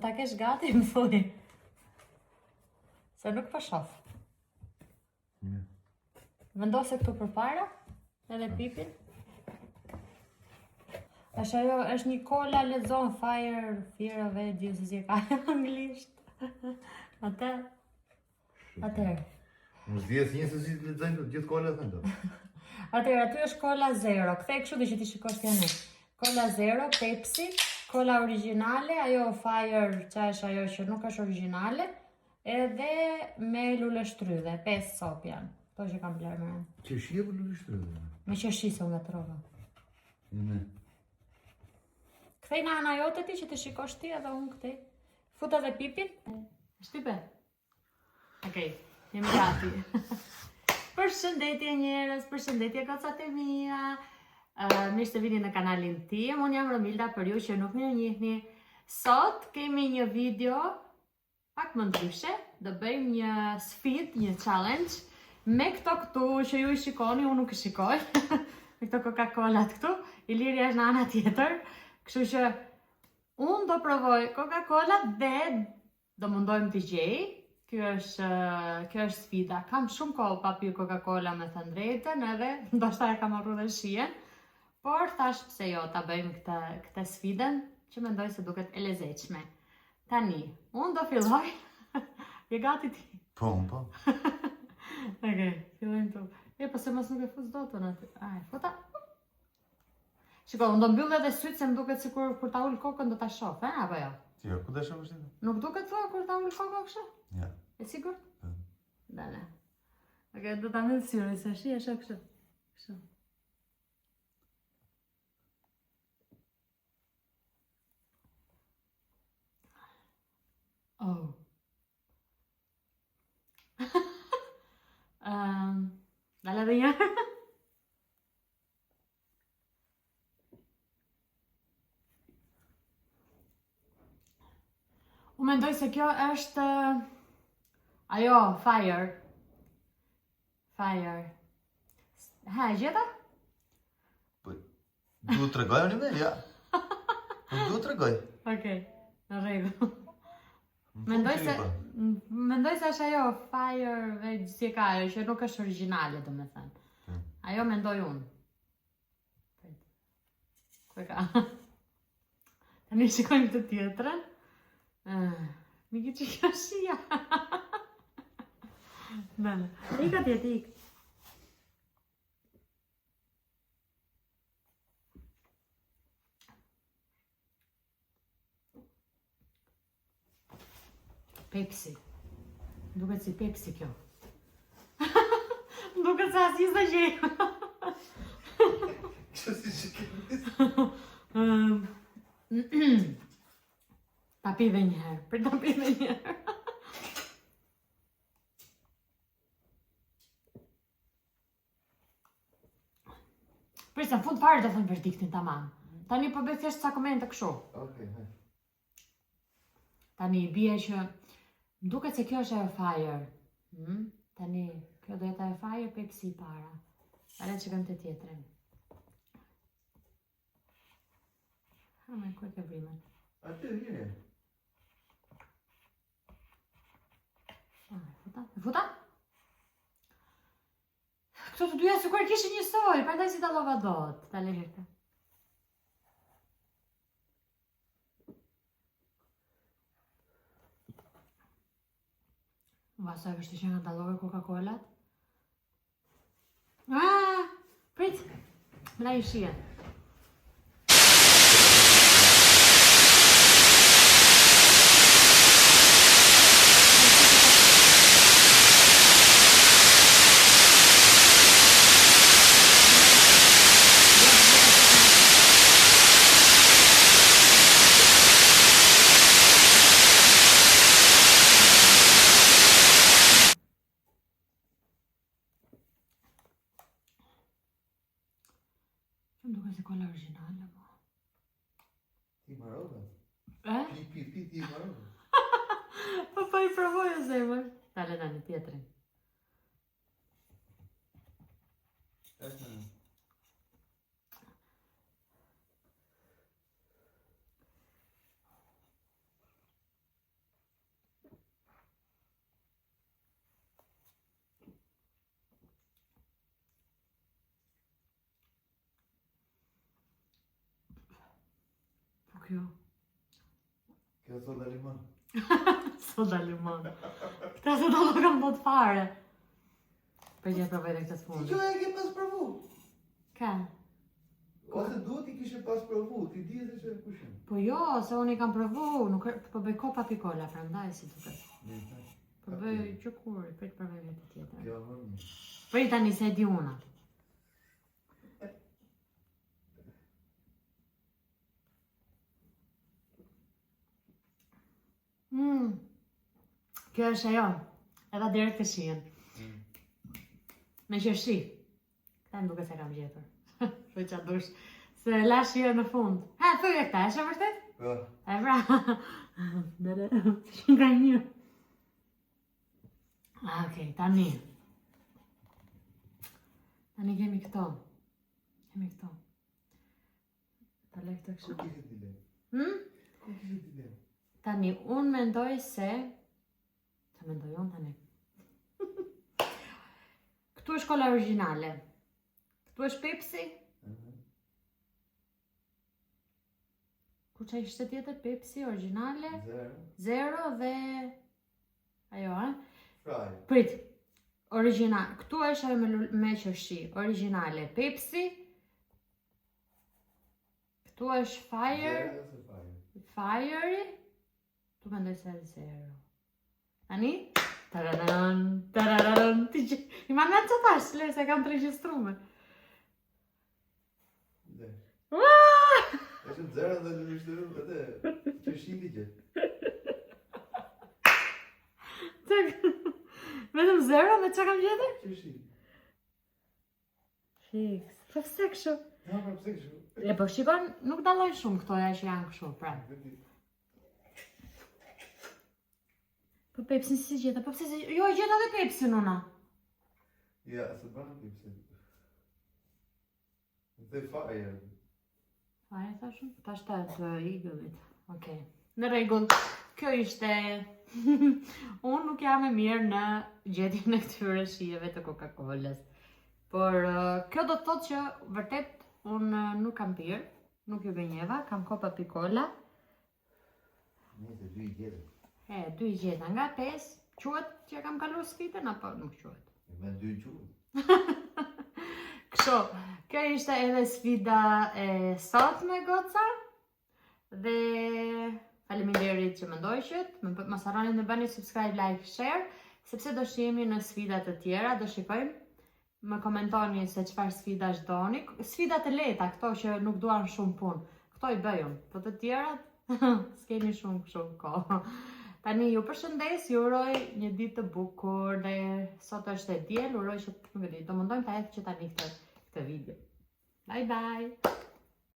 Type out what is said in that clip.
ta kesh gati, më thuj. Se nuk po shoh. Vendose këtu përpara, edhe pipin. Është një kola lexon Fire, Fear of Edge, si ka anglisht. Atëherë. Mos vjes një se si lexojnë të gjithë kolat thënë. Atëherë, aty është kola zero. Kthej kështu dhe që ti shikosh ti anë. Kola zero, Pepsi, kola origjinale, ajo Fire, që është ajo që nuk është origjinale, edhe me lule shtrydhe, 5 cop janë. Kto që kam bler më. Qeshi apo lule shtrydhe? Me qeshi se unë trova. Ne. Kthej në ana jote ti që të shikosh ti edhe unë kthej. Futa dhe pipin. Shtype. Okej, jemi gati. Përshëndetje njerëz, përshëndetje gocat e mia. Mirë se vini në kanalin tim. Unë jam Romilda, për ju që nuk më njihni. Sot kemi një video pak më ndryshe. Do bëjmë një sfidë, një challenge me këto këtu që ju i shikoni, unë nuk i shikoj. Me këto Coca-Colat këtu. Iliri është në ana tjetër. Kështu që unë do provoj Coca-Cola dhe do mundojmë t'i gjej. Kjo është sfida. Kam shumë kohë pa pirë Coca-Cola me thënë drejtën, edhe ndoshta e kam harruar dhe shihen. Por thash pse jo ta bëjmë këtë sfidën që mendoj se duket e lezetshme. Tani, unë do filloj. Je gati ti? Po. Okej, fillojmë tu. Po se mos nuk e fus dot unë aty. Ai, fota. Shiko, unë do mbyll edhe sytë se më duket sikur kur ta ul kokën do ta shoh, apo jo? Jo, ku do shoh vështirë? Nuk duket thua kur ta ul kokën kështu? Ja. E sigurt? Dale. Okej, do ta mbyll syrin se shi është kështu. Kështu. Oh. Dale dhe një. Unë mendoj se kjo është ajo, Fire. Ha, e gjeta? Po, du të regoj unë me, ja. Po, du të regoj. Okej, në rregull. Mendoj se është ajo, Fire, si ka ajo, që nuk është origjinale, do me thënë. Ajo mendoj unë. Ku e ka? Tani shikojmë të tjetrën. Miki që kjo shia. Bene, ika tjetë ik. Pepsi. Duket si Pepsi kjo. Duket sa si së gjejë. Që si që Ta pi dhe njëherë, për ta pi dhe njëherë. Prisa, në fund fare do thënë verdiktin tamam. Tani po bëj thjesht ca komente kështu. Okej, haj. Tani bie që duket se kjo është ajo Fire. Tani, kjo do jetë ajo Fire, Pepsi para. Ale që këm të tjetërin. Ha me ku e ke vrimen. Atë një. Futa? Këto të dyja sikur kishin njësoj, prandaj si dallova dot. Ta leherte. Vasa vështë që nga dallove Coca-Colat? Prit! Më la i shien. Duke se kolla originale, mo. Ti marove? Pi, ti marove? Po i provoj o zemër. Dale, tani, tjetërin. kjo? Kjo soda limon. Soda limon. Këta soda nuk kam bot fare. Për që e provoj dhe këtë të Ti fundi. që e ke pas provu? Ka? Ose duhet i kishe pas provu, ti di se që e kushin. Po jo, se unë i kam provu, nuk po bëj kopa pikola, prandaj si duket. Po bëj gjukur, prit provoj vetë tjetër. Kjo më mirë. Prit tani se e di una. Kjo është ajo, edhe direkt të shien. Me qërshi. Këta më duke se kam gjetur. Shoj qa dush. Se la shien në fund. Ha, thuj e këta, është e vërtet? Po. E pra. Dere, që nga një. Okej, tani. Tani kemi këto. Kemi këto. Ta le këto kështu. Ku kishe ti le? Ku kishe ti le? Tani, unë mendoj se... Që mendoj unë tani? Këtu është kola originale. Këtu është Pepsi. Ku që ishte tjetër? Pepsi, originale. Zero dhe... Ajo, Fry. Prit. Original. Këtu është ajo me qërshi. Originale. Pepsi. Këtu është Fire. Zero ose fire? Fire. Tu mendoj se është zero. Tani? Tararan, tararan. I ma në që tash, le, se kam të regjistrume. Dhe. Ua! E shumë zero dhe në nështëru, edhe që shili që. Vetëm zero me që kam gjetur? Që shili. Fix. Po pse kështu? Ja, pra pse kështu? E po shikon, nuk dalloj shumë këtoja që janë kështu, pra. Po Pepsi si gjeta, po pse se... Jo, gjeta dhe Pepsi nuna. Ja, se bërë pipse. Dhe fire. Fire thashun? Ta shta të igullit. Okej. Në rregull, kjo ishte... Unë nuk jam e mirë në gjetjen e këtyre shijeve të Coca-Colës. Por kjo do të thotë që vërtet unë nuk kam pirë, nuk ju gënjeva, kam kopa pikola. Nëse 2 i gjete. 2 i gjeta nga 5, quhet që kam kaluar sfidën apo nuk quhet? Me 2 quhet. Kështu, kjo ishte edhe sfida e sotme goca. Dhe faleminderit që më ndoqët, mos harroni të bëni subscribe, like, share, sepse do shihemi në sfida të tjera, do shikojmë. Më komentoni se çfarë sfidash doni. Sfida të lehta, këto që nuk duan shumë punë. Këto i bëj unë, po të tjerat s'keni shumë kohë. Tani ju përshëndes, ju uroj një ditë të bukur dhe sot është e diel, uroj që nuk e di, do mundojmë ta hedh që tani këtë video. Bye bye.